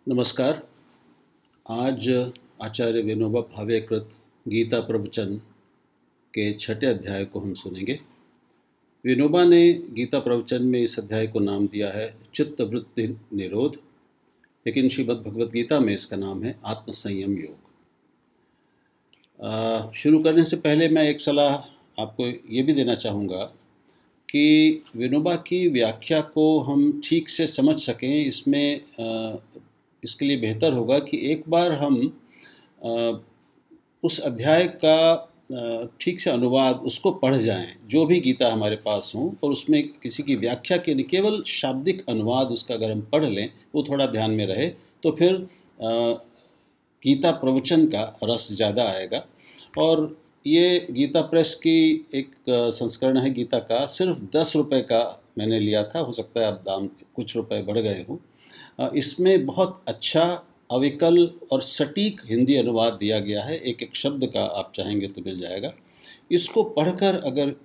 नमस्कार। आज आचार्य विनोबा भावे कृत गीता प्रवचन के छठे अध्याय को हम सुनेंगे। विनोबा ने गीता प्रवचन में इस अध्याय को नाम दिया है चित्त वृत्ति निरोध, लेकिन श्रीमद् भगवद गीता में इसका नाम है आत्मसंयम योग। शुरू करने से पहले मैं एक सलाह आपको ये भी देना चाहूँगा कि विनोबा की व्याख्या को हम ठीक से समझ सकें, इसके लिए बेहतर होगा कि एक बार हम उस अध्याय का ठीक से अनुवाद उसको पढ़ जाएं, जो भी गीता हमारे पास हो, और उसमें किसी की व्याख्या के नहीं, केवल शाब्दिक अनुवाद उसका अगर हम पढ़ लें वो थोड़ा ध्यान में रहे तो फिर गीता प्रवचन का रस ज़्यादा आएगा। और ये गीता प्रेस की एक संस्करण है गीता का, सिर्फ 10 रुपये का मैंने लिया था, हो सकता है अब दाम कुछ रुपए बढ़ गए हों। इसमें बहुत अच्छा अविकल और सटीक हिंदी अनुवाद दिया गया है, एक एक शब्द का आप चाहेंगे तो मिल जाएगा। इसको पढ़कर अगर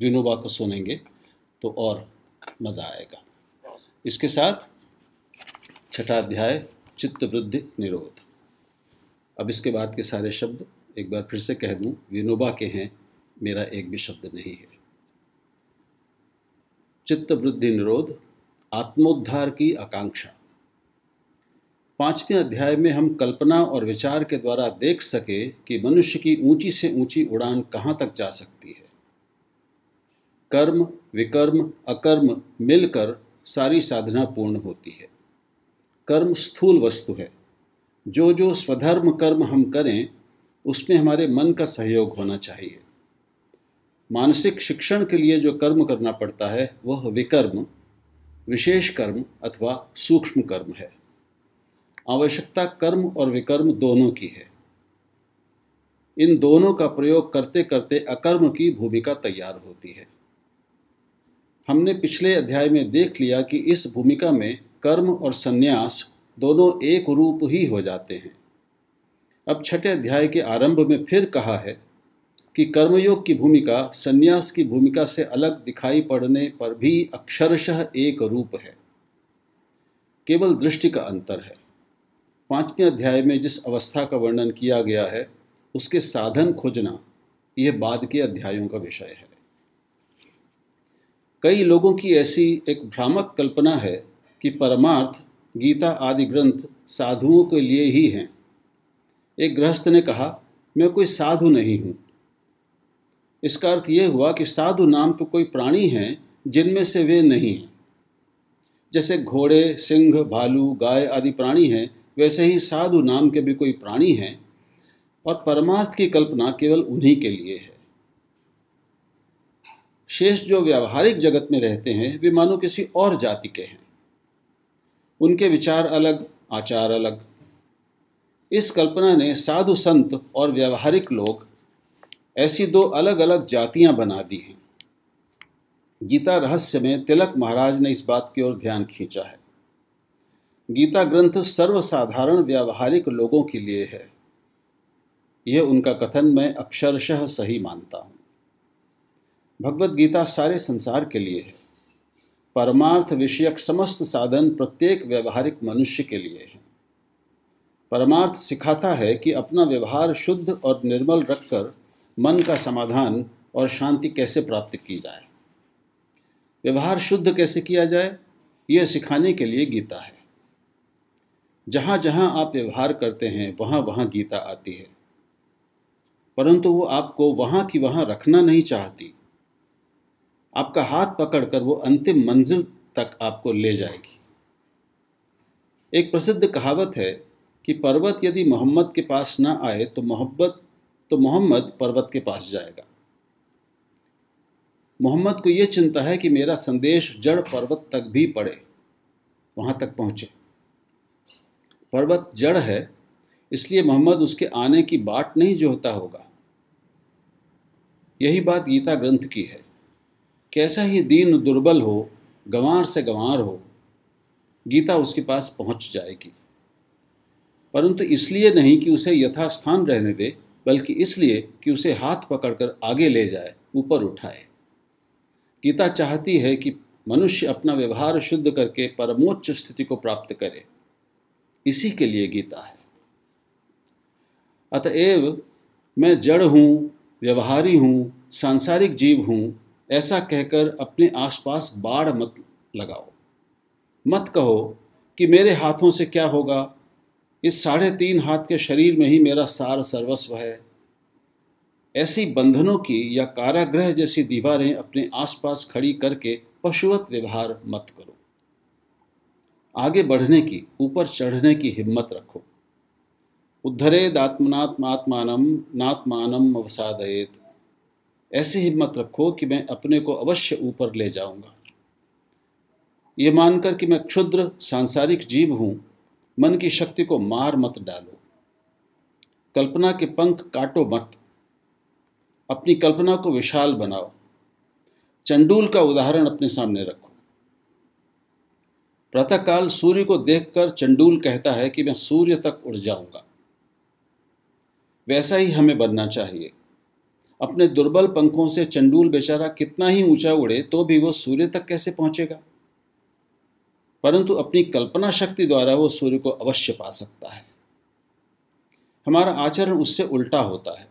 विनोबा को सुनेंगे तो और मज़ा आएगा। इसके साथ छठा अध्याय चित्त वृद्धि निरोध। अब इसके बाद के सारे शब्द एक बार फिर से कह दूं, विनोबा के हैं, मेरा एक भी शब्द नहीं है। चित्त वृद्धि निरोध, आत्मोद्धार की आकांक्षा। 5वें अध्याय में हम कल्पना और विचार के द्वारा देख सके कि मनुष्य की ऊंची से ऊंची उड़ान कहाँ तक जा सकती है। कर्म, विकर्म, अकर्म मिलकर सारी साधना पूर्ण होती है। कर्म स्थूल वस्तु है। जो जो स्वधर्म कर्म हम करें उसमें हमारे मन का सहयोग होना चाहिए। मानसिक शिक्षण के लिए जो कर्म करना पड़ता है वह विकर्म, विशेष कर्म अथवा सूक्ष्म कर्म है। आवश्यकता कर्म और विकर्म दोनों की है। इन दोनों का प्रयोग करते करते अकर्म की भूमिका तैयार होती है। हमने पिछले अध्याय में देख लिया कि इस भूमिका में कर्म और संन्यास दोनों एक रूप ही हो जाते हैं। अब छठे अध्याय के आरंभ में फिर कहा है कि कर्मयोग की भूमिका संन्यास की भूमिका से अलग दिखाई पड़ने पर भी अक्षरशः एक रूप है, केवल दृष्टि का अंतर है। 5वें अध्याय में जिस अवस्था का वर्णन किया गया है उसके साधन खोजना यह बाद के अध्यायों का विषय है। कई लोगों की ऐसी एक भ्रामक कल्पना है कि परमार्थ, गीता आदि ग्रंथ साधुओं के लिए ही हैं। एक गृहस्थ ने कहा, मैं कोई साधु नहीं हूँ। इसका अर्थ यह हुआ कि साधु नाम के कोई प्राणी हैं जिनमें से वे नहीं हैं। जैसे घोड़े, सिंह, भालू, गाय आदि प्राणी हैं, वैसे ही साधु नाम के भी कोई प्राणी हैं, और परमार्थ की कल्पना केवल उन्हीं के लिए है। शेष जो व्यावहारिक जगत में रहते हैं वे मानो किसी और जाति के हैं। उनके विचार अलग, आचार अलग। इस कल्पना ने साधु संत और व्यावहारिक लोग ऐसी दो अलग अलग जातियां बना दी हैं। गीता रहस्य में तिलक महाराज ने इस बात की ओर ध्यान खींचा है। गीता ग्रंथ सर्वसाधारण व्यावहारिक लोगों के लिए है। यह उनका कथन मैं अक्षरशः सही मानता हूं। भगवद गीता सारे संसार के लिए है। परमार्थ विषयक समस्त साधन प्रत्येक व्यावहारिक मनुष्य के लिए है। परमार्थ सिखाता है कि अपना व्यवहार शुद्ध और निर्मल रखकर मन का समाधान और शांति कैसे प्राप्त की जाए। व्यवहार शुद्ध कैसे किया जाए, यह सिखाने के लिए गीता है। जहाँ जहाँ आप व्यवहार करते हैं वहाँ वहाँ गीता आती है, परंतु वो आपको वहाँ की वहाँ रखना नहीं चाहती। आपका हाथ पकड़कर वो अंतिम मंजिल तक आपको ले जाएगी। एक प्रसिद्ध कहावत है कि पर्वत यदि मोहम्मद के पास ना आए तो मोहम्मद पर्वत के पास जाएगा। मोहम्मद को यह चिंता है कि मेरा संदेश जड़ पर्वत तक भी पड़े, वहां तक पहुंचे। पर्वत जड़ है, इसलिए मोहम्मद उसके आने की बाट नहीं जोहता होगा। यही बात गीता ग्रंथ की है। कैसा ही दीन दुर्बल हो, गंवार से गंवार हो, गीता उसके पास पहुंच जाएगी। परंतु इसलिए नहीं कि उसे यथास्थान रहने दे, बल्कि इसलिए कि उसे हाथ पकड़कर आगे ले जाए, ऊपर उठाए। गीता चाहती है कि मनुष्य अपना व्यवहार शुद्ध करके परमोच्च स्थिति को प्राप्त करे। इसी के लिए गीता है। अतएव मैं जड़ हूँ, व्यवहारी हूँ, सांसारिक जीव हूँ, ऐसा कहकर अपने आसपास बाड़ मत लगाओ। मत कहो कि मेरे हाथों से क्या होगा, इस 3.5 हाथ के शरीर में ही मेरा सार सर्वस्व है। ऐसी बंधनों की या कारागृह जैसी दीवारें अपने आसपास खड़ी करके पशुवत व्यवहार मत करो। आगे बढ़ने की, ऊपर चढ़ने की हिम्मत रखो। उद्धरेदात्मनात्मात्मानम नात्मानम अवसादयेत। ऐसी हिम्मत रखो कि मैं अपने को अवश्य ऊपर ले जाऊंगा। ये मानकर कि मैं क्षुद्र सांसारिक जीव हूं, मन की शक्ति को मार मत डालो। कल्पना के पंख काटो मत, अपनी कल्पना को विशाल बनाओ। चंडूल का उदाहरण अपने सामने रखो। प्रातःकाल सूर्य को देखकर चंडूल कहता है कि मैं सूर्य तक उड़ जाऊंगा। वैसा ही हमें बनना चाहिए। अपने दुर्बल पंखों से चंडूल बेचारा कितना ही ऊंचा उड़े तो भी वो सूर्य तक कैसे पहुंचेगा, परंतु अपनी कल्पना शक्ति द्वारा वो सूर्य को अवश्य पा सकता है। हमारा आचरण उससे उल्टा होता है।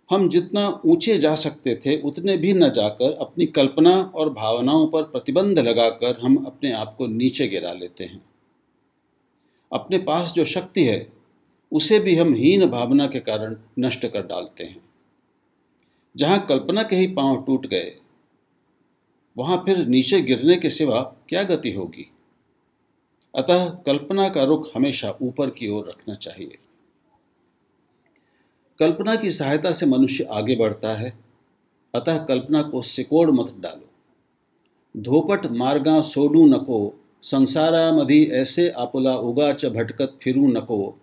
हम जितना ऊंचे जा सकते थे उतने भी न जाकर अपनी कल्पना और भावनाओं पर प्रतिबंध लगाकर हम अपने आप को नीचे गिरा लेते हैं। अपने पास जो शक्ति है उसे भी हम हीन भावना के कारण नष्ट कर डालते हैं। जहां कल्पना के ही पांव टूट गए, वहां फिर नीचे गिरने के सिवा क्या गति होगी। अतः कल्पना का रुख हमेशा ऊपर की ओर रखना चाहिए। कल्पना की सहायता से मनुष्य आगे बढ़ता है, अतः कल्पना को सिकोड़ मत डालो। धोपट मार्गा सोडू नको, संसारामधि ऐसे आपुला उगाच भटकत फिरू नको।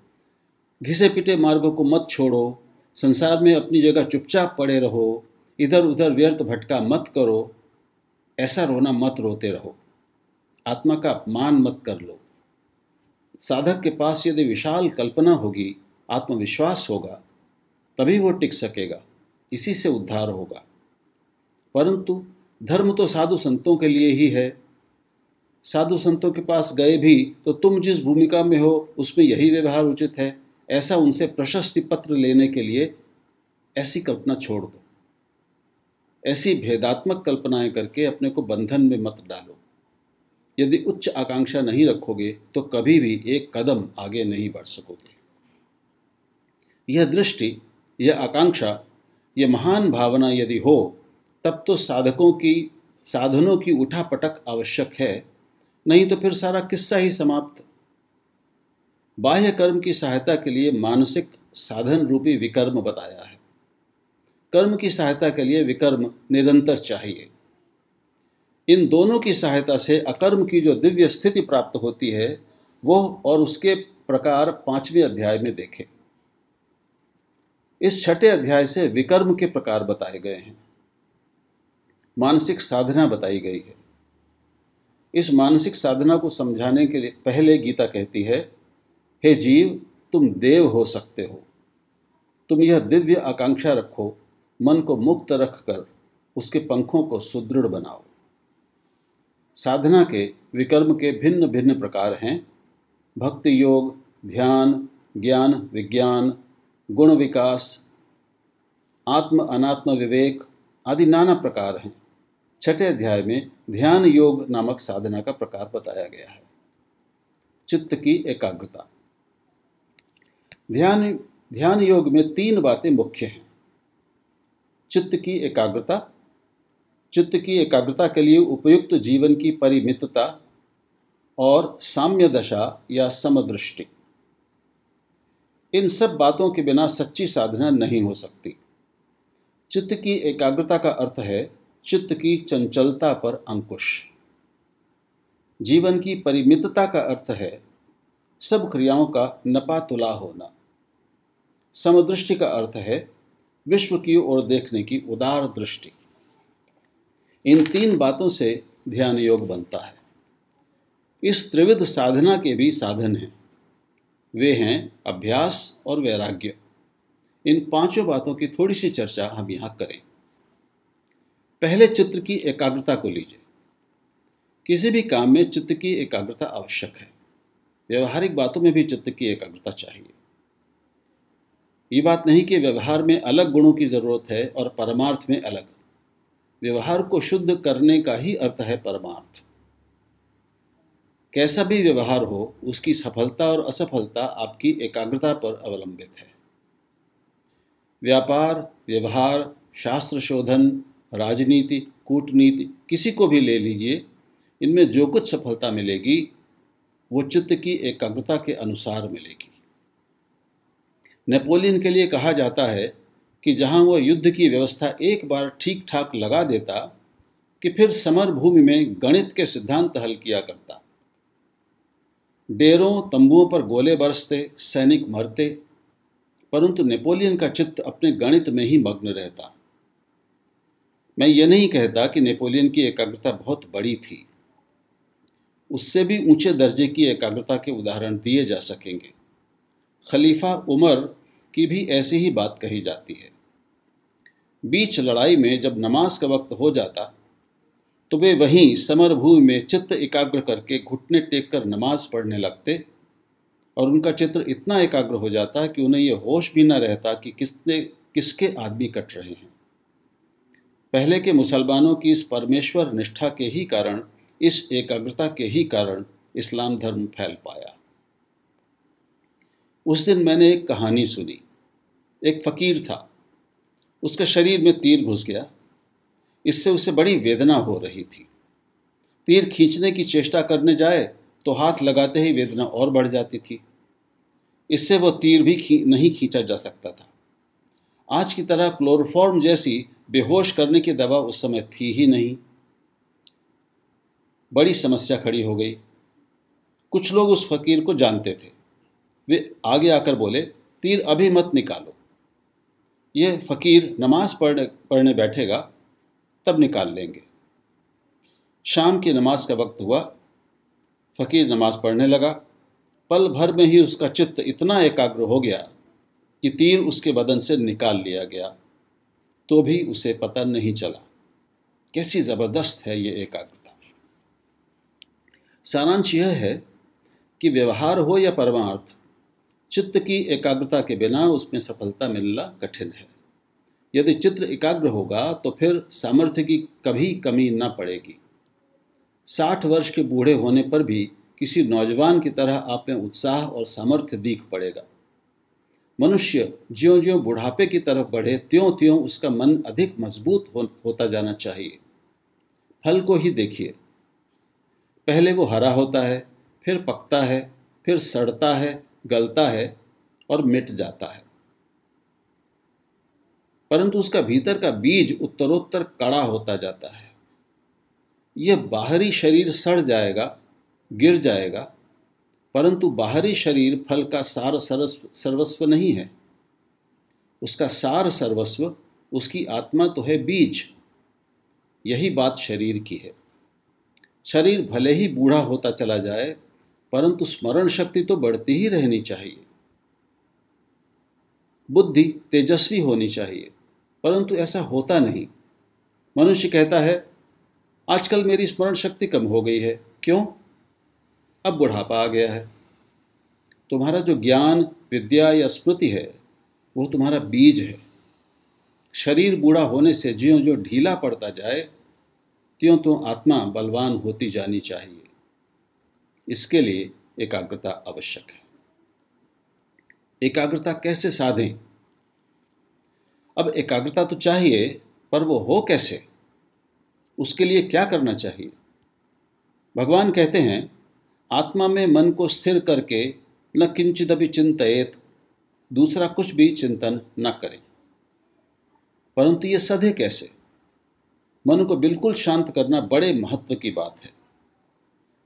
घिसे पिटे मार्गों को मत छोड़ो, संसार में अपनी जगह चुपचाप पड़े रहो, इधर उधर व्यर्थ भटका मत करो। ऐसा रोना मत रोते रहो, आत्मा का अपमान मत कर लो। साधक के पास यदि विशाल कल्पना होगी, आत्मविश्वास होगा, तभी वो टिक सकेगा, इसी से उद्धार होगा। परंतु धर्म तो साधु संतों के लिए ही है। साधु संतों के पास गए भी तो तुम जिस भूमिका में हो उसमें यही व्यवहार उचित है, ऐसा उनसे प्रशस्ति पत्र लेने के लिए ऐसी कल्पना छोड़ दो। ऐसी भेदात्मक कल्पनाएं करके अपने को बंधन में मत डालो। यदि उच्च आकांक्षा नहीं रखोगे तो कभी भी एक कदम आगे नहीं बढ़ सकोगे। यह दृष्टि, यह आकांक्षा, यह महान भावना यदि हो, तब तो साधनों की उठापटक आवश्यक है, नहीं तो फिर सारा किस्सा ही समाप्त। बाह्य कर्म की सहायता के लिए मानसिक साधन रूपी विकर्म बताया है। कर्म की सहायता के लिए विकर्म निरंतर चाहिए। इन दोनों की सहायता से अकर्म की जो दिव्य स्थिति प्राप्त होती है, वो और उसके प्रकार 5वें अध्याय में देखें। इस 6ठे अध्याय से विकर्म के प्रकार बताए गए हैं, मानसिक साधना बताई गई है। इस मानसिक साधना को समझाने के लिए पहले गीता कहती है, हे जीव, तुम देव हो सकते हो। तुम यह दिव्य आकांक्षा रखो, मन को मुक्त रखकर उसके पंखों को सुदृढ़ बनाओ। साधना के विकर्म के भिन्न भिन्न प्रकार हैं। भक्ति योग, ध्यान, ज्ञान विज्ञान, गुण विकास, आत्म अनात्म विवेक आदि नाना प्रकार हैं। 6ठे अध्याय में ध्यान योग नामक साधना का प्रकार बताया गया है। चित्त की एकाग्रता। ध्यान योग में 3 बातें मुख्य हैं। चित्त की एकाग्रता, चित्त की एकाग्रता के लिए उपयुक्त जीवन की परिमितता और साम्य दशा या समदृष्टि। इन सब बातों के बिना सच्ची साधना नहीं हो सकती। चित्त की एकाग्रता का अर्थ है चित्त की चंचलता पर अंकुश। जीवन की परिमितता का अर्थ है सब क्रियाओं का नपा तुला होना। समदृष्टि का अर्थ है विश्व की ओर देखने की उदार दृष्टि। इन 3 बातों से ध्यान योग बनता है। इस त्रिविध साधना के भी साधन हैं। वे हैं अभ्यास और वैराग्य। इन 5 बातों की थोड़ी सी चर्चा हम यहाँ करें। पहले चित्त की एकाग्रता को लीजिए। किसी भी काम में चित्त की एकाग्रता आवश्यक है। व्यवहारिक बातों में भी चित्त की एकाग्रता चाहिए। ये बात नहीं कि व्यवहार में अलग गुणों की जरूरत है और परमार्थ में अलग। व्यवहार को शुद्ध करने का ही अर्थ है परमार्थ। कैसा भी व्यवहार हो, उसकी सफलता और असफलता आपकी एकाग्रता पर अवलंबित है। व्यापार, व्यवहार, शास्त्र शोधन, राजनीति, कूटनीति, किसी को भी ले लीजिए, इनमें जो कुछ सफलता मिलेगी वो चित्त की एकाग्रता के अनुसार मिलेगी। नेपोलियन के लिए कहा जाता है कि जहां वह युद्ध की व्यवस्था एक बार ठीक ठाक लगा देता कि फिर समर भूमि में गणित के सिद्धांत हल किया करता। डेरों तंबुओं पर गोले बरसते, सैनिक मरते, परंतु नेपोलियन का चित्त अपने गणित में ही मग्न रहता। मैं ये नहीं कहता कि नेपोलियन की एकाग्रता बहुत बड़ी थी। उससे भी ऊंचे दर्जे की एकाग्रता के उदाहरण दिए जा सकेंगे। खलीफा उमर की भी ऐसी ही बात कही जाती है। बीच लड़ाई में जब नमाज का वक्त हो जाता तो वे वहीं समरभूमि में चित्त एकाग्र करके घुटने टेक कर नमाज पढ़ने लगते और उनका चित्र इतना एकाग्र हो जाता कि उन्हें यह होश भी न रहता कि किसके आदमी कट रहे हैं। पहले के मुसलमानों की इस परमेश्वर निष्ठा के ही कारण, इस एकाग्रता के ही कारण इस्लाम धर्म फैल पाया। उस दिन मैंने एक कहानी सुनी। एक फकीर था, उसके शरीर में तीर घुस गया। इससे उसे बड़ी वेदना हो रही थी। तीर खींचने की चेष्टा करने जाए तो हाथ लगाते ही वेदना और बढ़ जाती थी। इससे वो तीर भी नहीं खींचा जा सकता था। आज की तरह क्लोरोफॉर्म जैसी बेहोश करने की दवा उस समय थी ही नहीं। बड़ी समस्या खड़ी हो गई। कुछ लोग उस फकीर को जानते थे। वे आगे आकर बोले, तीर अभी मत निकालो, ये फकीर नमाज पढ़ने बैठेगा तब निकाल लेंगे। शाम की नमाज का वक्त हुआ। फकीर नमाज पढ़ने लगा। पल भर में ही उसका चित्त इतना एकाग्र हो गया कि तीर उसके बदन से निकाल लिया गया, तो भी उसे पता नहीं चला। कैसी जबरदस्त है ये एकाग्रता। सारांश यह है कि व्यवहार हो या परमार्थ, चित्त की एकाग्रता के बिना उसमें सफलता मिलना कठिन है। यदि चित्त एकाग्र होगा तो फिर सामर्थ्य की कभी कमी न पड़ेगी। 60 वर्ष के बूढ़े होने पर भी किसी नौजवान की तरह आप में उत्साह और सामर्थ्य दिख पड़ेगा। मनुष्य ज्यों ज्यों बुढ़ापे की तरफ बढ़े त्यों त्यों उसका मन अधिक मजबूत होता जाना चाहिए। फल को ही देखिए, पहले वो हरा होता है, फिर पकता है, फिर सड़ता है, गलता है और मिट जाता है, परंतु उसका भीतर का बीज उत्तरोत्तर कड़ा होता जाता है। यह बाहरी शरीर सड़ जाएगा, गिर जाएगा, परंतु बाहरी शरीर फल का सार सर्वस्व नहीं है। उसका सार सर्वस्व उसकी आत्मा तो है बीज। यही बात शरीर की है। शरीर भले ही बूढ़ा होता चला जाए, परंतु स्मरण शक्ति तो बढ़ती ही रहनी चाहिए। बुद्धि तेजस्वी होनी चाहिए, परंतु ऐसा होता नहीं। मनुष्य कहता है, आजकल मेरी स्मरण शक्ति कम हो गई है। क्यों? अब बुढ़ापा आ गया है। तुम्हारा जो ज्ञान, विद्या या स्मृति है वो तुम्हारा बीज है। शरीर बूढ़ा होने से ज्यों ज्यों ढीला पड़ता जाए त्यों त्यों आत्मा बलवान होती जानी चाहिए। इसके लिए एकाग्रता आवश्यक है। एकाग्रता कैसे साधें? अब एकाग्रता तो चाहिए, पर वो हो कैसे? उसके लिए क्या करना चाहिए? भगवान कहते हैं, आत्मा में मन को स्थिर करके न किंचिदपि चिंतयेत, दूसरा कुछ भी चिंतन न करें। परंतु ये सधे कैसे? मन को बिल्कुल शांत करना बड़े महत्व की बात है।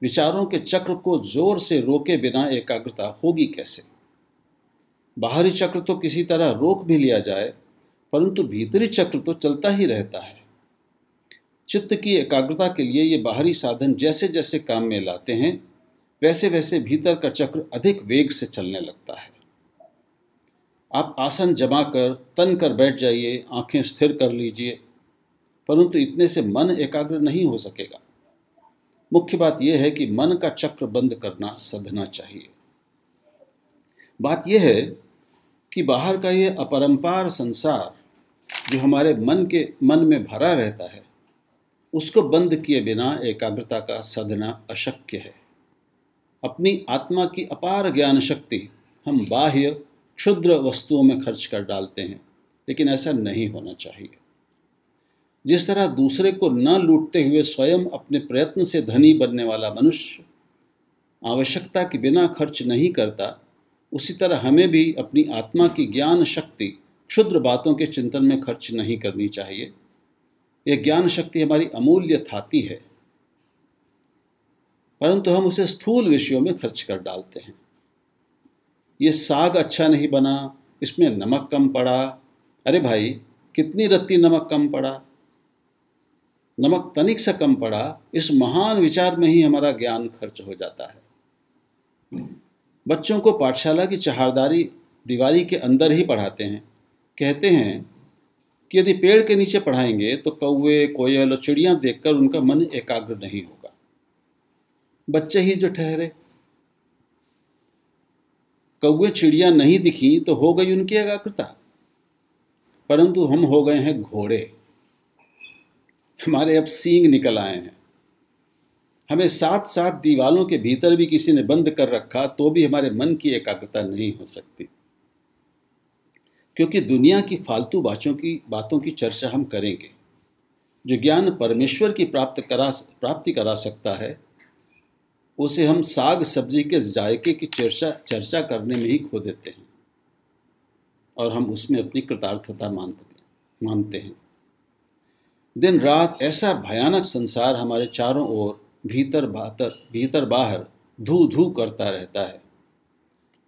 विचारों के चक्र को जोर से रोके बिना एकाग्रता होगी कैसे? बाहरी चक्र तो किसी तरह रोक भी लिया जाए, परंतु भीतरी चक्र तो चलता ही रहता है। चित्त की एकाग्रता के लिए ये बाहरी साधन जैसे जैसे काम में लाते हैं, वैसे वैसे भीतर का चक्र अधिक वेग से चलने लगता है। आप आसन जमाकर तन कर बैठ जाइए, आंखें स्थिर कर लीजिए, परंतु इतने से मन एकाग्र नहीं हो सकेगा। मुख्य बात यह है कि मन का चक्र बंद करना साधना चाहिए। बात यह है कि बाहर का ये अपरंपार संसार जो हमारे मन में भरा रहता है, उसको बंद किए बिना एकाग्रता का साधना अशक्य है। अपनी आत्मा की अपार ज्ञान शक्ति हम बाह्य क्षुद्र वस्तुओं में खर्च कर डालते हैं, लेकिन ऐसा नहीं होना चाहिए। जिस तरह दूसरे को न लूटते हुए स्वयं अपने प्रयत्न से धनी बनने वाला मनुष्य आवश्यकता के बिना खर्च नहीं करता, उसी तरह हमें भी अपनी आत्मा की ज्ञान शक्ति क्षुद्र बातों के चिंतन में खर्च नहीं करनी चाहिए। यह ज्ञान शक्ति हमारी अमूल्य थाती है, परंतु हम उसे स्थूल विषयों में खर्च कर डालते हैं। ये साग अच्छा नहीं बना, इसमें नमक कम पड़ा। अरे भाई, कितनी रत्ती नमक कम पड़ा, नमक तनिक सा कम पड़ा, इस महान विचार में ही हमारा ज्ञान खर्च हो जाता है। बच्चों को पाठशाला की चहारदारी दीवारी के अंदर ही पढ़ाते हैं। कहते हैं कि यदि पेड़ के नीचे पढ़ाएंगे तो कौवे, कोयल और चिड़ियां देखकर उनका मन एकाग्र नहीं होगा। बच्चे ही जो ठहरे। कौवे चिड़ियां नहीं दिखी तो हो गई उनकी एकाग्रता, परंतु हम हो गए हैं घोड़े। हमारे अब सींग निकल आए हैं। हमें साथ साथ दीवालों के भीतर भी किसी ने बंद कर रखा तो भी हमारे मन की एकाग्रता नहीं हो सकती, क्योंकि दुनिया की फालतू बातों की चर्चा हम करेंगे। जो ज्ञान परमेश्वर की प्राप्ति करा सकता है, उसे हम साग सब्जी के जायके की चर्चा करने में ही खो देते हैं और हम उसमें अपनी कृतार्थता मानते हैं। दिन रात ऐसा भयानक संसार हमारे चारों ओर भीतर बाहर धू धू करता रहता है।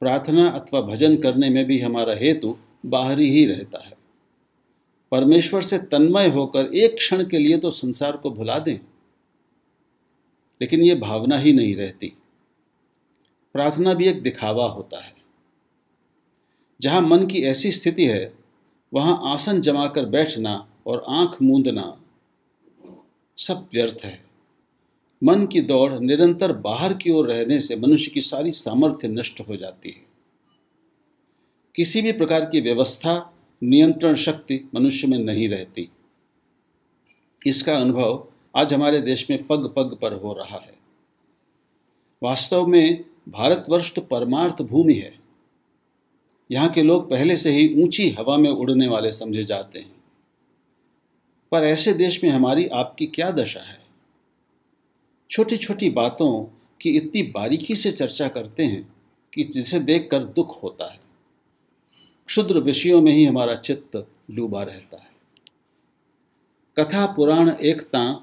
प्रार्थना अथवा भजन करने में भी हमारा हेतु बाहरी ही रहता है। परमेश्वर से तन्मय होकर एक क्षण के लिए तो संसार को भुला दें, लेकिन ये भावना ही नहीं रहती। प्रार्थना भी एक दिखावा होता है। जहां मन की ऐसी स्थिति है, वहां आसन जमाकर बैठना और आंख मूंदना सब व्यर्थ है। मन की दौड़ निरंतर बाहर की ओर रहने से मनुष्य की सारी सामर्थ्य नष्ट हो जाती है। किसी भी प्रकार की व्यवस्था, नियंत्रण शक्ति मनुष्य में नहीं रहती। इसका अनुभव आज हमारे देश में पग पग पर हो रहा है। वास्तव में भारतवर्ष तो परमार्थ भूमि है। यहाँ के लोग पहले से ही ऊंची हवा में उड़ने वाले समझे जाते हैं। पर ऐसे देश में हमारी आपकी क्या दशा है? छोटी छोटी बातों की इतनी बारीकी से चर्चा करते हैं कि जिसे देखकर दुख होता है। क्षुद्र विषयों में ही हमारा चित्त डूबा रहता है। कथा पुराण एकता,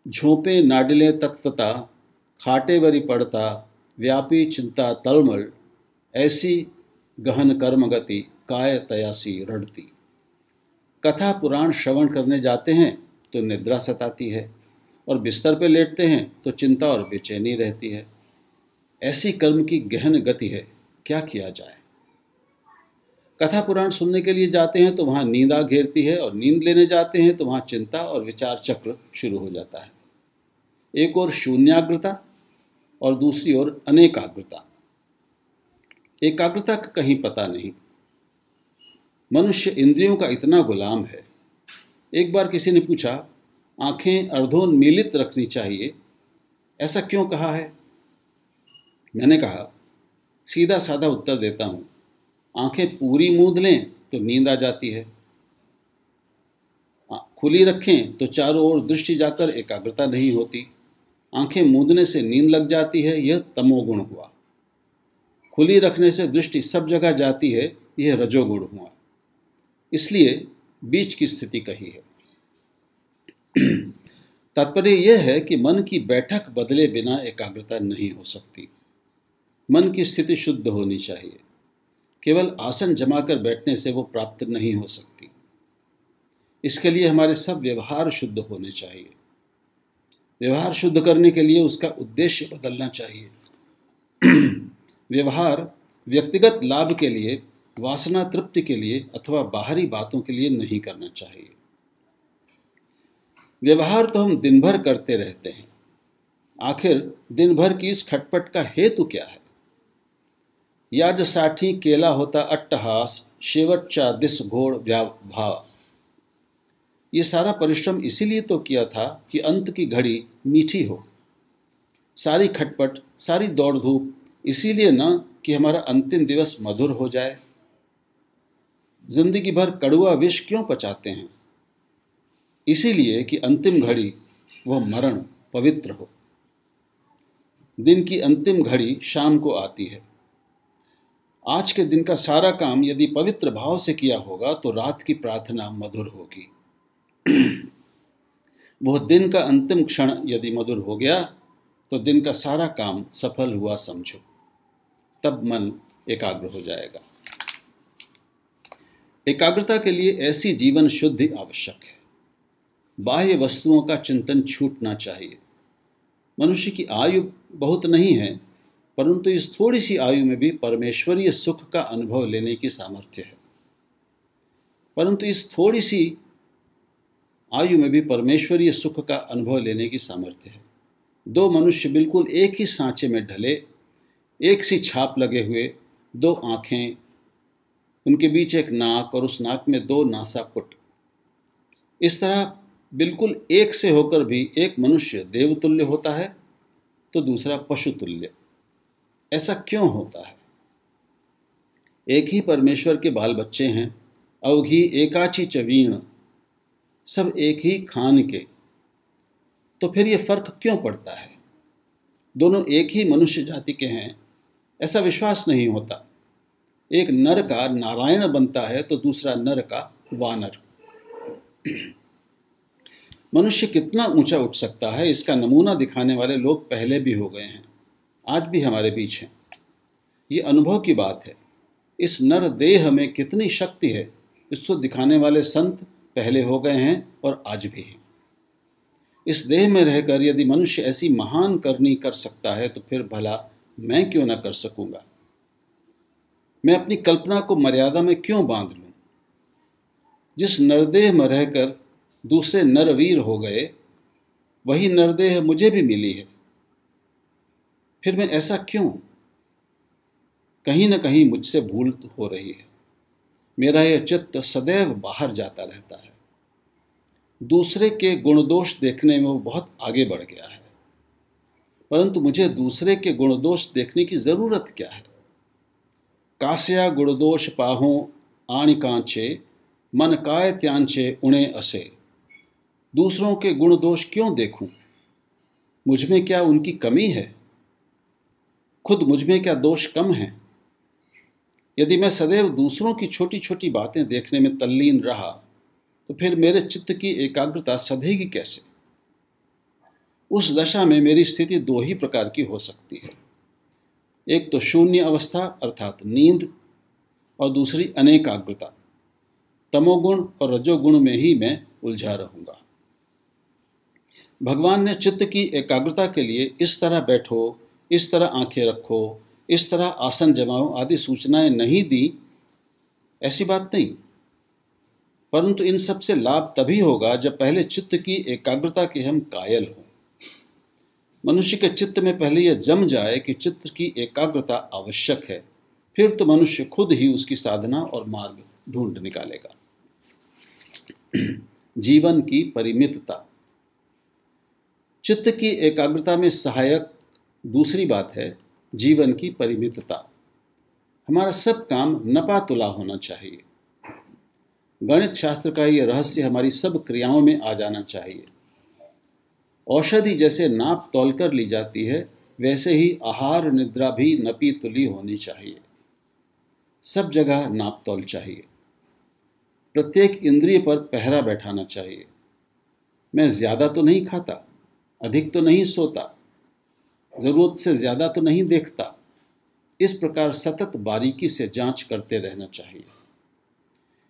झोंपे नाडिले तत्वता, खाटे वरी पड़ता, व्यापी चिंता तलमल, ऐसी गहन कर्म गति, काय तयासी रड़ती। कथा पुराण श्रवण करने जाते हैं तो निद्रा सताती है, और बिस्तर पे लेटते हैं तो चिंता और बेचैनी रहती है। ऐसी कर्म की गहन गति है, क्या किया जाए? कथा पुराण सुनने के लिए जाते हैं तो वहाँ नींद आ घेरती है, और नींद लेने जाते हैं तो वहाँ चिंता और विचार चक्र शुरू हो जाता है। एक ओर शून्याग्रता और दूसरी ओर अनेकाग्रता। एकाग्रता का कहीं पता नहीं। मनुष्य इंद्रियों का इतना गुलाम है। एक बार किसी ने पूछा, आंखें अर्धोन्मीलित रखनी चाहिए, ऐसा क्यों कहा है? मैंने कहा, सीधा साधा उत्तर देता हूँ, आंखें पूरी मूंद लें तो नींद आ जाती है, खुली रखें तो चारों ओर दृष्टि जाकर एकाग्रता नहीं होती। आंखें मूंदने से नींद लग जाती है, यह तमोगुण हुआ। खुली रखने से दृष्टि सब जगह जाती है, यह रजोगुण हुआ। इसलिए बीच की स्थिति कही है। तात्पर्य यह है कि मन की बैठक बदले बिना एकाग्रता नहीं हो सकती। मन की स्थिति शुद्ध होनी चाहिए। केवल आसन जमाकर बैठने से वो प्राप्त नहीं हो सकती। इसके लिए हमारे सब व्यवहार शुद्ध होने चाहिए। व्यवहार शुद्ध करने के लिए उसका उद्देश्य बदलना चाहिए। व्यवहार व्यक्तिगत लाभ के लिए, वासना तृप्ति के लिए अथवा बाहरी बातों के लिए नहीं करना चाहिए। व्यवहार तो हम दिन भर करते रहते हैं। आखिर दिन भर की इस खटपट का हेतु क्या है? याजसाठी केला होता अट्टहास, शेवटच्या दिस घोड भाव। ये सारा परिश्रम इसीलिए तो किया था कि अंत की घड़ी मीठी हो। सारी खटपट, सारी दौड़ धूप इसीलिए न कि हमारा अंतिम दिवस मधुर हो जाए। जिंदगी भर कड़वा विष क्यों पचाते हैं? इसीलिए कि अंतिम घड़ी, वह मरण, पवित्र हो। दिन की अंतिम घड़ी शाम को आती है। आज के दिन का सारा काम यदि पवित्र भाव से किया होगा तो रात की प्रार्थना मधुर होगी। वह दिन का अंतिम क्षण यदि मधुर हो गया तो दिन का सारा काम सफल हुआ समझो। तब मन एकाग्र हो जाएगा। एकाग्रता के लिए ऐसी जीवन शुद्धि आवश्यक है। बाह्य वस्तुओं का चिंतन छूटना चाहिए। मनुष्य की आयु बहुत नहीं है, परंतु इस थोड़ी सी आयु में भी परमेश्वरीय सुख का अनुभव लेने की सामर्थ्य है। परंतु इस थोड़ी सी आयु में भी परमेश्वरीय सुख का अनुभव लेने की सामर्थ्य है। दो मनुष्य बिल्कुल एक ही सांचे में ढले, एक सी छाप लगे हुए, दो आंखें, उनके बीच एक नाक और उस नाक में दो नासापुट। इस तरह बिल्कुल एक से होकर भी एक मनुष्य देवतुल्य होता है तो दूसरा पशुतुल्य। ऐसा क्यों होता है? एक ही परमेश्वर के बाल बच्चे हैं, अवघी एकाची चवीण, सब एक ही खान के, तो फिर ये फर्क क्यों पड़ता है? दोनों एक ही मनुष्य जाति के हैं, ऐसा विश्वास नहीं होता। एक नर का नारायण बनता है तो दूसरा नर का वानर। मनुष्य कितना ऊंचा उठ सकता है, इसका नमूना दिखाने वाले लोग पहले भी हो गए हैं, आज भी हमारे बीच हैं। ये अनुभव की बात है। इस नर देह में कितनी शक्ति है, इसको दिखाने वाले संत पहले हो गए हैं और आज भी हैं। इस देह में रहकर यदि मनुष्य ऐसी महान करनी कर सकता है तो फिर भला मैं क्यों ना कर सकूंगा? मैं अपनी कल्पना को मर्यादा में क्यों बांध लूं? जिस नरदेह में रहकर दूसरे नरवीर हो गए, वही नरदेह मुझे भी मिली है। फिर मैं ऐसा क्यों? कहीं न कहीं मुझसे भूल हो रही है। मेरा यह चित्त सदैव बाहर जाता रहता है। दूसरे के गुण दोष देखने में वो बहुत आगे बढ़ गया है, परंतु मुझे दूसरे के गुण दोष देखने की जरूरत क्या है? कास्या गुणदोष पाहो आणी कांचे, मन काय त्यांचे उणे असे। दूसरों के गुण दोष क्यों देखूं? मुझमें क्या उनकी कमी है? खुद मुझमें क्या दोष कम है? यदि मैं सदैव दूसरों की छोटी छोटी बातें देखने में तल्लीन रहा तो फिर मेरे चित्त की एकाग्रता सधेगी कैसे? उस दशा में मेरी स्थिति दो ही प्रकार की हो सकती है। एक तो शून्य अवस्था अर्थात नींद, और दूसरी अनेकाग्रता। तमोगुण और रजोगुण में ही मैं उलझा रहूंगा। भगवान ने चित्त की एकाग्रता के लिए इस तरह बैठो, इस तरह आंखें रखो, इस तरह आसन जमाओ आदि सूचनाएं नहीं दी, ऐसी बात नहीं। परंतु इन सब से लाभ तभी होगा जब पहले चित्त की एकाग्रता के हम कायल हों। मनुष्य के चित्त में पहले यह जम जाए कि चित्त की एकाग्रता आवश्यक है, फिर तो मनुष्य खुद ही उसकी साधना और मार्ग ढूंढ निकालेगा। जीवन की परिमितता। चित्त की एकाग्रता में सहायक दूसरी बात है जीवन की परिमितता। हमारा सब काम नपा तुला होना चाहिए। गणित शास्त्र का यह रहस्य हमारी सब क्रियाओं में आ जाना चाहिए। औषधि जैसे नाप तौल कर ली जाती है, वैसे ही आहार निद्रा भी नपी तुली होनी चाहिए। सब जगह नाप तौल चाहिए। प्रत्येक इंद्रिय पर पहरा बैठाना चाहिए। मैं ज्यादा तो नहीं खाता, अधिक तो नहीं सोता, जरूरत से ज्यादा तो नहीं देखता। इस प्रकार सतत बारीकी से जांच करते रहना चाहिए।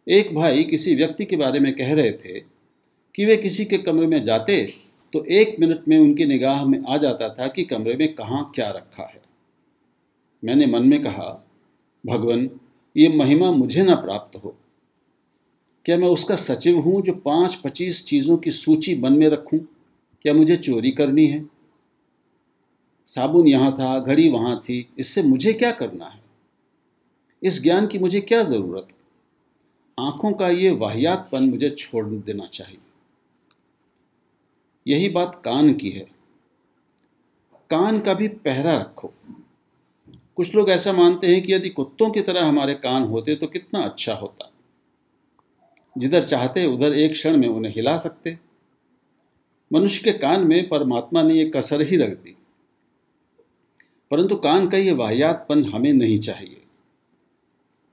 एक भाई किसी व्यक्ति के बारे में कह रहे थे कि वे किसी के कमरे में जाते तो 1 मिनट में उनकी निगाह में आ जाता था कि कमरे में कहाँ क्या रखा है। मैंने मन में कहा, भगवान, ये महिमा मुझे ना प्राप्त हो। क्या मैं उसका सचिव हूं जो 5-25 चीजों की सूची मन में रखूं? क्या मुझे चोरी करनी है? साबुन यहां था, घड़ी वहां थी, इससे मुझे क्या करना है? इस ज्ञान की मुझे क्या ज़रूरत? आंखों का ये वाहियातपन मुझे छोड़ देना चाहिए। यही बात कान की है। कान का भी पहरा रखो। कुछ लोग ऐसा मानते हैं कि यदि कुत्तों की तरह हमारे कान होते तो कितना अच्छा होता। जिधर चाहते उधर एक क्षण में उन्हें हिला सकते। मनुष्य के कान में परमात्मा ने एक कसर ही रख दी। परंतु कान का ये वाहियातपन हमें नहीं चाहिए।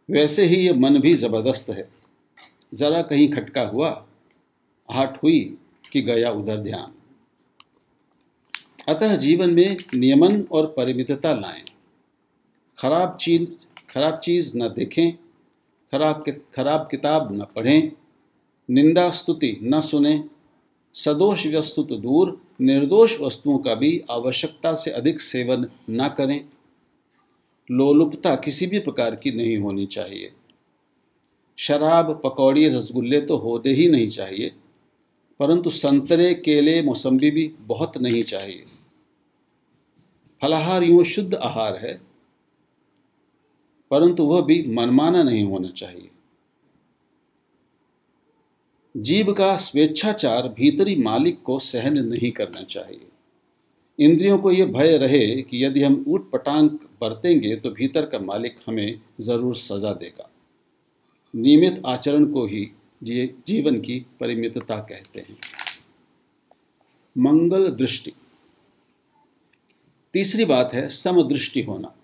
वैसे ही ये मन भी जबरदस्त है। जरा कहीं खटका हुआ, आहट हुई कि गया उधर ध्यान। अतः जीवन में नियमन और परिमितता लाएं। खराब चीज न देखें, खराब किताब न पढ़ें, निंदा स्तुति न सुने, सदोष वस्तु तो दूर, निर्दोष वस्तुओं का भी आवश्यकता से अधिक सेवन न करें। लोलुपता किसी भी प्रकार की नहीं होनी चाहिए। शराब, पकौड़ी, रसगुल्ले तो होने ही नहीं चाहिए, परंतु संतरे, केले, मौसम्बी भी बहुत नहीं चाहिए। फलाहार यूं शुद्ध आहार है, परंतु वह भी मनमाना नहीं होना चाहिए। जीभ का स्वेच्छाचार भीतरी मालिक को सहन नहीं करना चाहिए। इंद्रियों को यह भय रहे कि यदि हम ऊट पटांग बरतेंगे तो भीतर का मालिक हमें जरूर सजा देगा। नियमित आचरण को ही जीवन की परिमितता कहते हैं। मंगल दृष्टि। तीसरी बात है समदृष्टि होना।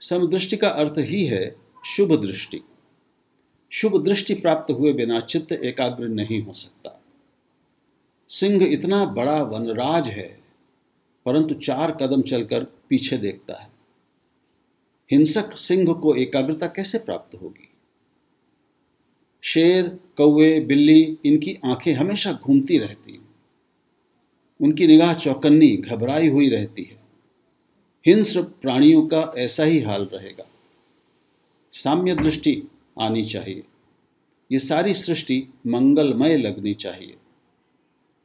समदृष्टि का अर्थ ही है शुभ दृष्टि। शुभ दृष्टि प्राप्त हुए बिना चित्त एकाग्र नहीं हो सकता। सिंह इतना बड़ा वनराज है, परंतु 4 कदम चलकर पीछे देखता है। हिंसक सिंह को एकाग्रता कैसे प्राप्त होगी? शेर, कौवे, बिल्ली, इनकी आंखें हमेशा घूमती रहती हैं। उनकी निगाह चौकन्नी, घबराई हुई रहती है। हिंस्र प्राणियों का ऐसा ही हाल रहेगा। साम्य दृष्टि आनी चाहिए। ये सारी सृष्टि मंगलमय लगनी चाहिए।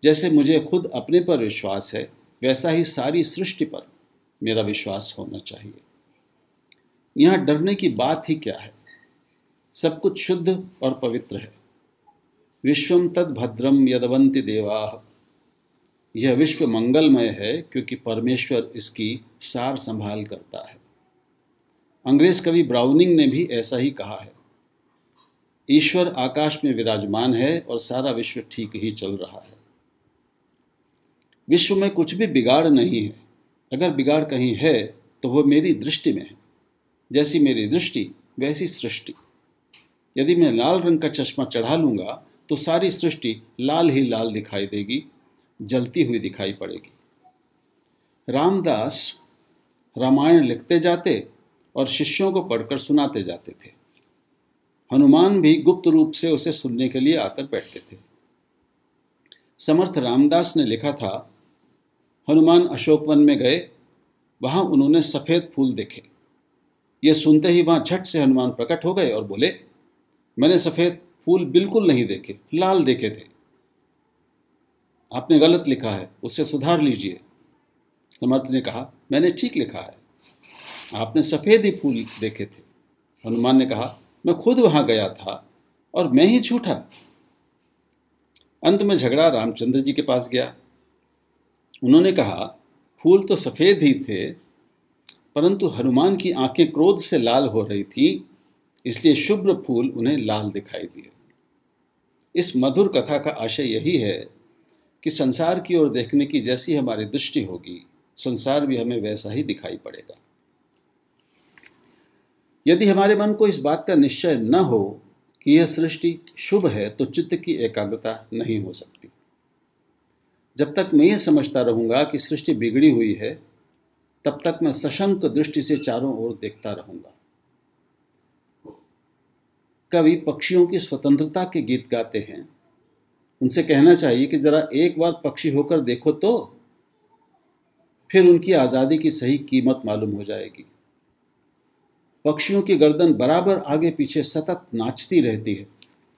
जैसे मुझे खुद अपने पर विश्वास है, वैसा ही सारी सृष्टि पर मेरा विश्वास होना चाहिए। यहाँ डरने की बात ही क्या है? सब कुछ शुद्ध और पवित्र है। विश्वम तद भद्रम यदवंति देवाः। यह विश्व मंगलमय है क्योंकि परमेश्वर इसकी सार संभाल करता है। अंग्रेज कवि ब्राउनिंग ने भी ऐसा ही कहा है। ईश्वर आकाश में विराजमान है और सारा विश्व ठीक ही चल रहा है। विश्व में कुछ भी बिगाड़ नहीं है। अगर बिगाड़ कहीं है तो वह मेरी दृष्टि में है। जैसी मेरी दृष्टि वैसी सृष्टि। यदि मैं लाल रंग का चश्मा चढ़ा लूंगा तो सारी सृष्टि लाल ही लाल दिखाई देगी, जलती हुई दिखाई पड़ेगी। रामदास रामायण लिखते जाते और शिष्यों को पढ़कर सुनाते जाते थे। हनुमान भी गुप्त रूप से उसे सुनने के लिए आकर बैठते थे। समर्थ रामदास ने लिखा था, हनुमान अशोकवन में गए, वहां उन्होंने सफेद फूल देखे। यह सुनते ही वहां झट से हनुमान प्रकट हो गए और बोले, मैंने सफेद फूल बिल्कुल नहीं देखे, लाल देखे थे। आपने गलत लिखा है, उससे सुधार लीजिए। समर्थ ने कहा, मैंने ठीक लिखा है, आपने सफेद ही फूल देखे थे। हनुमान ने कहा, मैं खुद वहां गया था और मैं ही झूठा। अंत में झगड़ा रामचंद्र जी के पास गया। उन्होंने कहा, फूल तो सफेद ही थे, परंतु हनुमान की आंखें क्रोध से लाल हो रही थी, इसलिए शुभ्र फूल उन्हें लाल दिखाई दिए। इस मधुर कथा का आशय यही है कि संसार की ओर देखने की जैसी हमारी दृष्टि होगी, संसार भी हमें वैसा ही दिखाई पड़ेगा। यदि हमारे मन को इस बात का निश्चय न हो कि यह सृष्टि शुभ है, तो चित्त की एकाग्रता नहीं हो सकती। जब तक मैं यह समझता रहूंगा कि सृष्टि बिगड़ी हुई है, तब तक मैं सशंक दृष्टि से चारों ओर देखता रहूंगा। कवि पक्षियों की स्वतंत्रता के गीत गाते हैं। उनसे कहना चाहिए कि जरा एक बार पक्षी होकर देखो तो, फिर उनकी आज़ादी की सही कीमत मालूम हो जाएगी। पक्षियों की गर्दन बराबर आगे पीछे सतत नाचती रहती है।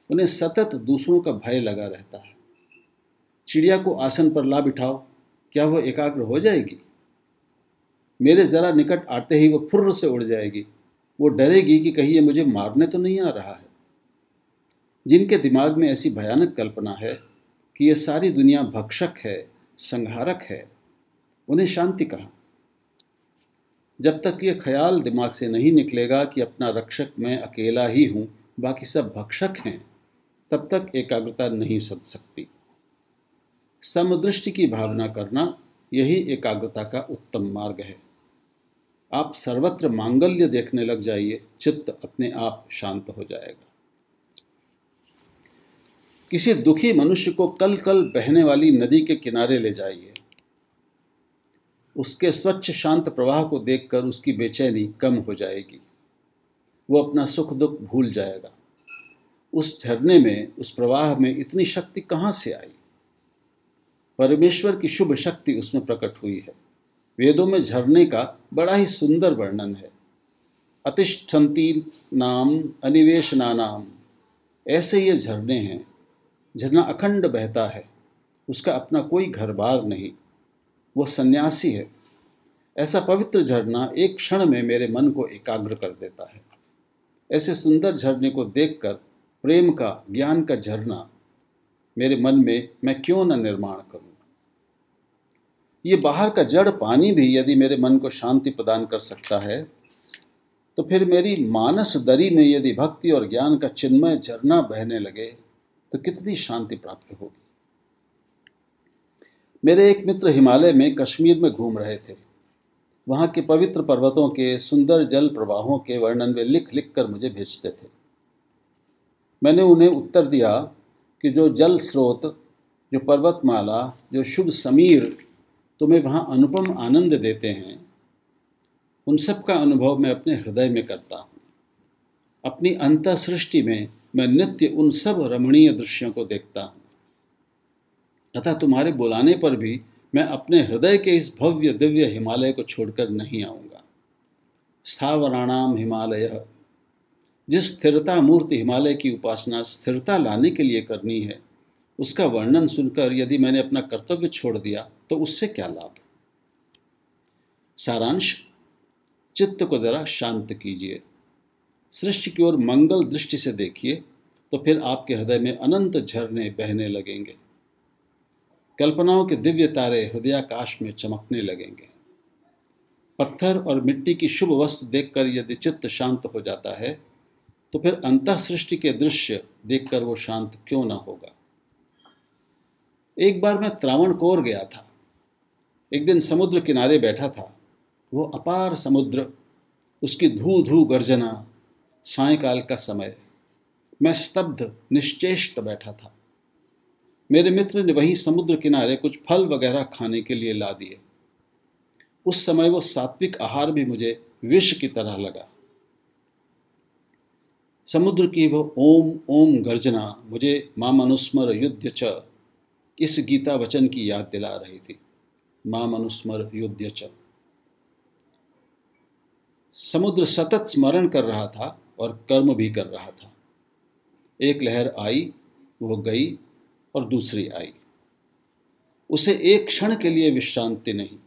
उन्हें सतत दूसरों का भय लगा रहता है। चिड़िया को आसन पर ला बिठाओ, क्या वह एकाग्र हो जाएगी? मेरे जरा निकट आते ही वह फुर्र से उड़ जाएगी। वो डरेगी कि कहीं ये मुझे मारने तो नहीं आ रहा है। जिनके दिमाग में ऐसी भयानक कल्पना है कि ये सारी दुनिया भक्षक है, संहारक है, उन्हें शांति कहाँ। जब तक ये ख्याल दिमाग से नहीं निकलेगा कि अपना रक्षक मैं अकेला ही हूँ, बाकी सब भक्षक हैं, तब तक एकाग्रता नहीं सध सकती। समदृष्टि की भावना करना यही एकाग्रता का उत्तम मार्ग है। आप सर्वत्र मांगल्य देखने लग जाइए, चित्त अपने आप शांत हो जाएगा। किसी दुखी मनुष्य को कल कल बहने वाली नदी के किनारे ले जाइए। उसके स्वच्छ शांत प्रवाह को देखकर उसकी बेचैनी कम हो जाएगी। वो अपना सुख दुख भूल जाएगा। उस झरने में, उस प्रवाह में इतनी शक्ति कहाँ से आई? परमेश्वर की शुभ शक्ति उसमें प्रकट हुई है। वेदों में झरने का बड़ा ही सुंदर वर्णन है। अतिष्ठन्ति नाम अनिवेशनानाम, ऐसे ये झरने हैं। झरना अखंड बहता है, उसका अपना कोई घर बार नहीं, वो सन्यासी है। ऐसा पवित्र झरना एक क्षण में मेरे मन को एकाग्र कर देता है। ऐसे सुंदर झरने को देखकर प्रेम का, ज्ञान का झरना मेरे मन में मैं क्यों न निर्माण करूं। ये बाहर का जड़ पानी भी यदि मेरे मन को शांति प्रदान कर सकता है, तो फिर मेरी मानस दरी में यदि भक्ति और ज्ञान का चिन्मय झरना बहने लगे तो कितनी शांति प्राप्त होगी। मेरे एक मित्र हिमालय में कश्मीर में घूम रहे थे। वहाँ के पवित्र पर्वतों के सुंदर जल प्रवाहों के वर्णन वे लिख लिख कर मुझे भेजते थे। मैंने उन्हें उत्तर दिया कि जो जल स्रोत, जो पर्वतमाला, जो शुभ समीर तुम्हें वहाँ अनुपम आनंद देते हैं, उन सब का अनुभव मैं अपने हृदय में करता हूँ। अपनी अंतः सृष्टि में मैं नित्य उन सब रमणीय दृश्यों को देखता हूँ। तथा तुम्हारे बुलाने पर भी मैं अपने हृदय के इस भव्य दिव्य हिमालय को छोड़कर नहीं आऊँगा। स्थावराणाम हिमालय, जिस स्थिरता मूर्ति हिमालय की उपासना स्थिरता लाने के लिए करनी है, उसका वर्णन सुनकर यदि मैंने अपना कर्तव्य छोड़ दिया तो उससे क्या लाभ। सारांश, चित्त को जरा शांत कीजिए, सृष्टि की ओर मंगल दृष्टि से देखिए, तो फिर आपके हृदय में अनंत झरने बहने लगेंगे। कल्पनाओं के दिव्य तारे हृदयाकाश में चमकने लगेंगे। पत्थर और मिट्टी की शुभ वस्तु देखकर यदि चित्त शांत हो जाता है, तो फिर अंतः सृष्टि के दृश्य देखकर वो शांत क्यों ना होगा। एक बार मैं त्रावणकोर गया था। एक दिन समुद्र किनारे बैठा था। वो अपार समुद्र, उसकी धू धू गर्जना, सायंकाल का समय। मैं स्तब्ध निश्चेष्ट बैठा था। मेरे मित्र ने वहीं समुद्र किनारे कुछ फल वगैरह खाने के लिए ला दिए। उस समय वो सात्विक आहार भी मुझे विष की तरह लगा। समुद्र की वो ओम ओम गर्जना मुझे मां मनुस्मर युध्य च, इस गीता वचन की याद दिला रही थी। मां मनुस्मर युध्य च। समुद्र सतत स्मरण कर रहा था और कर्म भी कर रहा था। एक लहर आई, वो गई और दूसरी आई। उसे एक क्षण के लिए विश्रांति नहीं।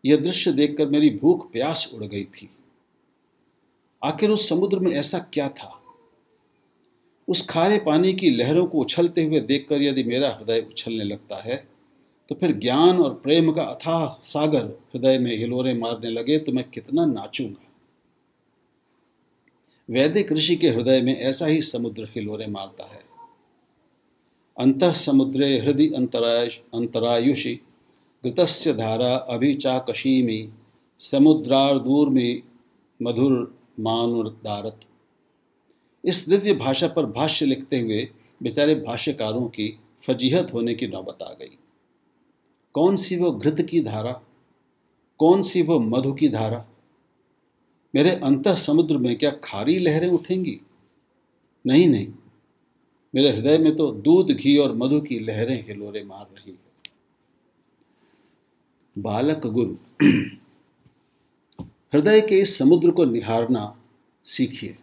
यह दृश्य देखकर मेरी भूख प्यास उड़ गई थी। आखिर उस समुद्र में ऐसा क्या था? उस खारे पानी की लहरों को उछलते हुए देखकर यदि मेरा हृदय उछलने लगता है, तो फिर ज्ञान और प्रेम का अथाह सागर हृदय में हिलोरे मारने लगे तो मैं कितना नाचूंगा। वैदिक ऋषि के हृदय में ऐसा ही समुद्र हिलोरे मारता है। अंतः समुद्रे हृदि अंतरायुषि घृतस्य धारा अभिचाकशीमि समुद्रार्दूर्मि मधुर मानुदारत। इस दिव्य भाषा पर भाष्य लिखते हुए बेचारे भाष्यकारों की फजीहत होने की नौबत आ गई। कौन सी वो घृत की धारा, कौन सी वो मधु की धारा? मेरे अंतः समुद्र में क्या खारी लहरें उठेंगी? नहीं नहीं, मेरे हृदय में तो दूध, घी और मधु की लहरें हिलोरे मार रही है। बालक गुरु, हृदय के इस समुद्र को निहारना सीखिए।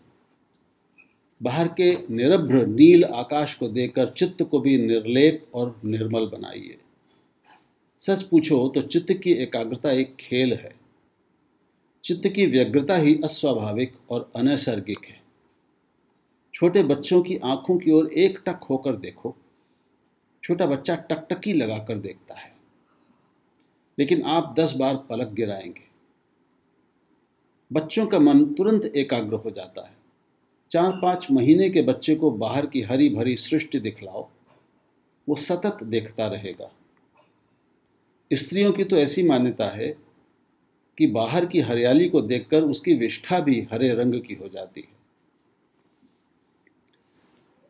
बाहर के निरभ्र नील आकाश को देखकर चित्त को भी निर्लेप और निर्मल बनाइए। सच पूछो तो चित्त की एकाग्रता एक खेल है। चित्त की व्यग्रता ही अस्वाभाविक और अनैसर्गिक है। छोटे बच्चों की आंखों की ओर एकटक होकर देखो। छोटा बच्चा टकटकी लगाकर देखता है, लेकिन आप 10 बार पलक गिराएंगे। बच्चों का मन तुरंत एकाग्र हो जाता है। 4-5 महीने के बच्चे को बाहर की हरी भरी सृष्टि दिखलाओ, वो सतत देखता रहेगा। स्त्रियों की तो ऐसी मान्यता है कि बाहर की हरियाली को देखकर उसकी विष्ठा भी हरे रंग की हो जाती है।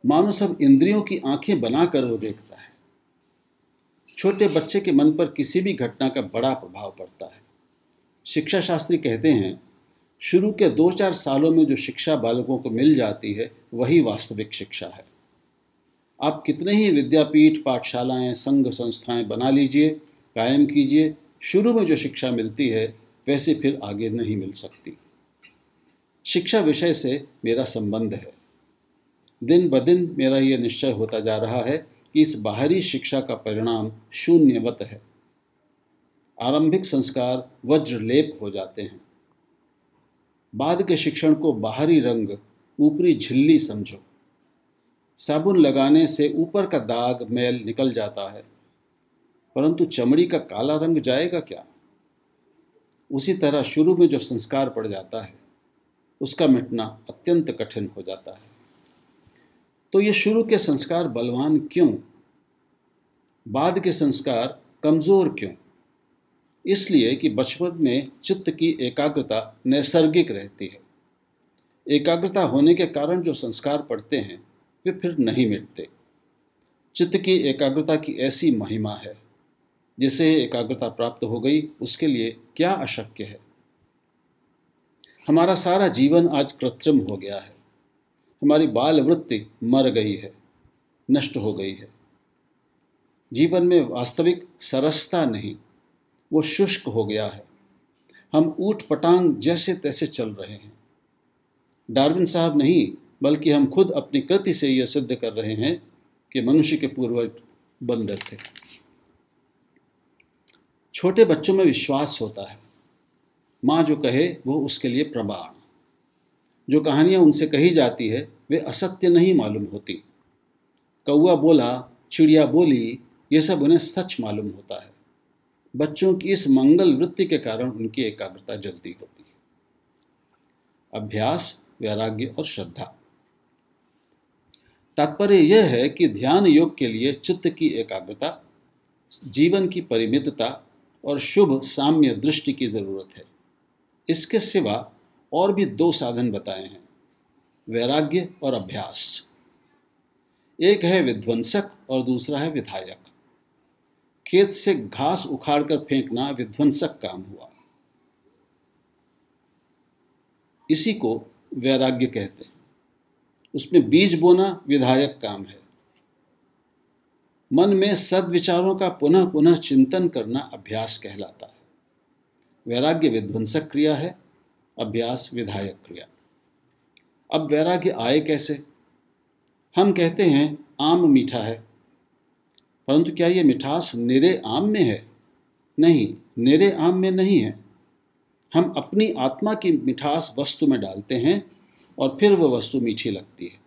मानो सब इंद्रियों की आंखें बनाकर वो देखता है। छोटे बच्चे के मन पर किसी भी घटना का बड़ा प्रभाव पड़ता है। शिक्षा शास्त्री कहते हैं, शुरू के 2-4 सालों में जो शिक्षा बालकों को मिल जाती है वही वास्तविक शिक्षा है। आप कितने ही विद्यापीठ, पाठशालाएं, संघ संस्थाएं बना लीजिए, कायम कीजिए, शुरू में जो शिक्षा मिलती है वैसे फिर आगे नहीं मिल सकती। शिक्षा विषय से मेरा संबंध है। दिन ब दिन मेरा यह निश्चय होता जा रहा है कि इस बाहरी शिक्षा का परिणाम शून्यवत है। आरंभिक संस्कार वज्रलेप हो जाते हैं। बाद के शिक्षण को बाहरी रंग, ऊपरी झिल्ली समझो। साबुन लगाने से ऊपर का दाग, मैल निकल जाता है, परंतु चमड़ी का काला रंग जाएगा क्या? उसी तरह शुरू में जो संस्कार पड़ जाता है उसका मिटना अत्यंत कठिन हो जाता है। तो ये शुरू के संस्कार बलवान क्यों? बाद के संस्कार कमजोर क्यों? इसलिए कि बचपन में चित्त की एकाग्रता नैसर्गिक रहती है। एकाग्रता होने के कारण जो संस्कार पड़ते हैं वे फिर नहीं मिटते। चित्त की एकाग्रता की ऐसी महिमा है, जिसे एकाग्रता प्राप्त हो गई उसके लिए क्या अशक्य है। हमारा सारा जीवन आज कृत्रिम हो गया है। हमारी बाल वृत्ति मर गई है, नष्ट हो गई है। जीवन में वास्तविक सरसता नहीं, वो शुष्क हो गया है। हम ऊट पटांग जैसे तैसे चल रहे हैं। डार्विन साहब नहीं, बल्कि हम खुद अपनी कृति से यह सिद्ध कर रहे हैं कि मनुष्य के पूर्वज बंदर थे। छोटे बच्चों में विश्वास होता है। माँ जो कहे वो उसके लिए प्रमाण। जो कहानियां उनसे कही जाती है वे असत्य नहीं मालूम होती। कौआ बोला, चिड़िया बोली, ये सब उन्हें सच मालूम होता है। बच्चों की इस मंगल वृत्ति के कारण उनकी एकाग्रता जल्दी होती है। अभ्यास, वैराग्य और श्रद्धा। तात्पर्य यह है कि ध्यान योग के लिए चित्त की एकाग्रता, जीवन की परिमितता और शुभ साम्य दृष्टि की जरूरत है। इसके सिवा और भी 2 साधन बताए हैं, वैराग्य और अभ्यास। एक है विध्वंसक और दूसरा है विधायक। खेत से घास उखाड़कर फेंकना विध्वंसक काम हुआ, इसी को वैराग्य कहते हैं। उसमें बीज बोना विधायक काम है। मन में सद्विचारों का पुनः पुनः चिंतन करना अभ्यास कहलाता है। वैराग्य विध्वंसक क्रिया है, अभ्यास विधायक क्रिया। अब वैराग्य आए कैसे? हम कहते हैं आम मीठा है, परंतु क्या यह मिठास निरे आम में है? नहीं, निरे आम में नहीं है। हम अपनी आत्मा की मिठास वस्तु में डालते हैं और फिर वह वस्तु मीठी लगती है।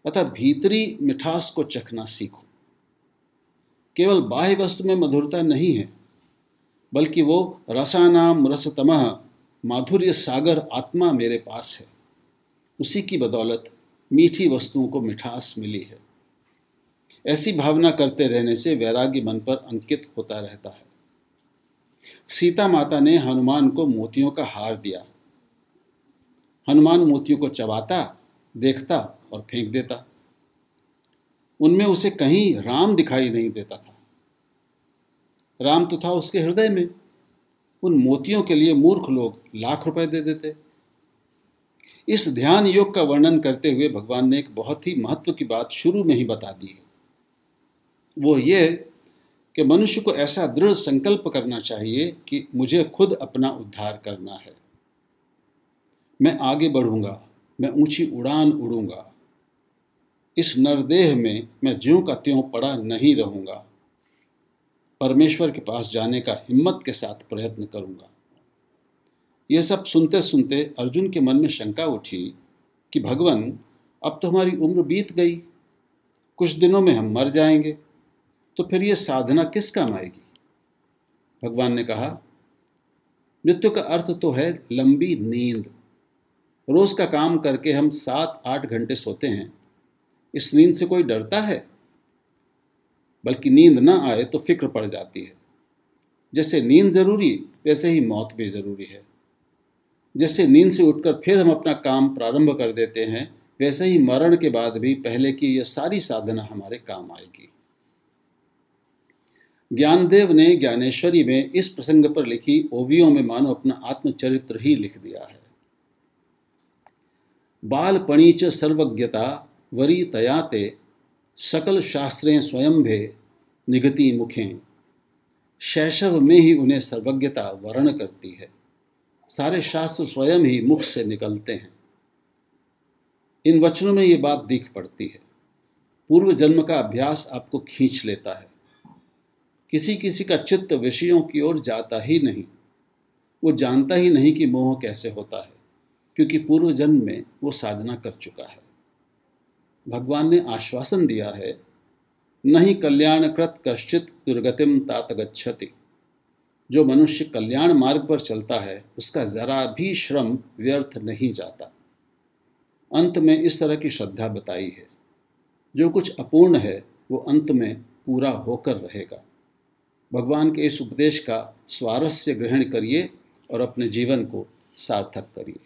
अतः भीतरी मिठास को चखना सीखो। केवल बाह्य वस्तु में मधुरता नहीं है, बल्कि वो रसानाम रसतमः माधुर्य सागर आत्मा मेरे पास है। उसी की बदौलत मीठी वस्तुओं को मिठास मिली है। ऐसी भावना करते रहने से वैराग्य मन पर अंकित होता रहता है। सीता माता ने हनुमान को मोतियों का हार दिया। हनुमान मोतियों को चबाता, देखता और फेंक देता। उनमें उसे कहीं राम दिखाई नहीं देता था। राम तो था उसके हृदय में। उन मोतियों के लिए मूर्ख लोग लाख रुपए दे देते। इस ध्यान योग का वर्णन करते हुए भगवान ने एक बहुत ही महत्व की बात शुरू में ही बता दी है। वो ये कि मनुष्य को ऐसा दृढ़ संकल्प करना चाहिए कि मुझे खुद अपना उद्धार करना है। मैं आगे बढ़ूंगा, मैं ऊंची उड़ान उड़ूंगा। इस नरदेह में मैं ज्यों का त्यों पड़ा नहीं रहूंगा। परमेश्वर के पास जाने का हिम्मत के साथ प्रयत्न करूंगा। यह सब सुनते सुनते अर्जुन के मन में शंका उठी कि भगवान, अब तो हमारी उम्र बीत गई, कुछ दिनों में हम मर जाएंगे, तो फिर यह साधना किस काम आएगी। भगवान ने कहा, मृत्यु का अर्थ तो है लंबी नींद। रोज का काम करके हम 7-8 घंटे सोते हैं। इस नींद से कोई डरता है? बल्कि नींद न आए तो फिक्र पड़ जाती है। जैसे नींद जरूरी, वैसे ही मौत भी जरूरी है। जैसे नींद से उठकर फिर हम अपना काम प्रारंभ कर देते हैं, वैसे ही मरण के बाद भी पहले की यह सारी साधना हमारे काम आएगी। ज्ञानदेव ने ज्ञानेश्वरी में इस प्रसंग पर लिखी ओवियों में मानो अपना आत्मचरित्र ही लिख दिया है। बालपणी च सर्वज्ञता वरी तयाते सकल शास्त्रें स्वयंभे निगति मुखें। शैशव में ही उन्हें सर्वज्ञता वर्ण करती है। सारे शास्त्र स्वयं ही मुख से निकलते हैं। इन वचनों में ये बात दिख पड़ती है। पूर्व जन्म का अभ्यास आपको खींच लेता है। किसी किसी का चित्त विषयों की ओर जाता ही नहीं। वो जानता ही नहीं कि मोह कैसे होता है, क्योंकि पूर्व जन्म में वो साधना कर चुका है। भगवान ने आश्वासन दिया है, नहीं कल्याणकृत कश्चित दुर्गतिम तात गच्छति। जो मनुष्य कल्याण मार्ग पर चलता है, उसका जरा भी श्रम व्यर्थ नहीं जाता। अंत में इस तरह की श्रद्धा बताई है, जो कुछ अपूर्ण है वो अंत में पूरा होकर रहेगा। भगवान के इस उपदेश का स्वारस्य ग्रहण करिए और अपने जीवन को सार्थक करिए।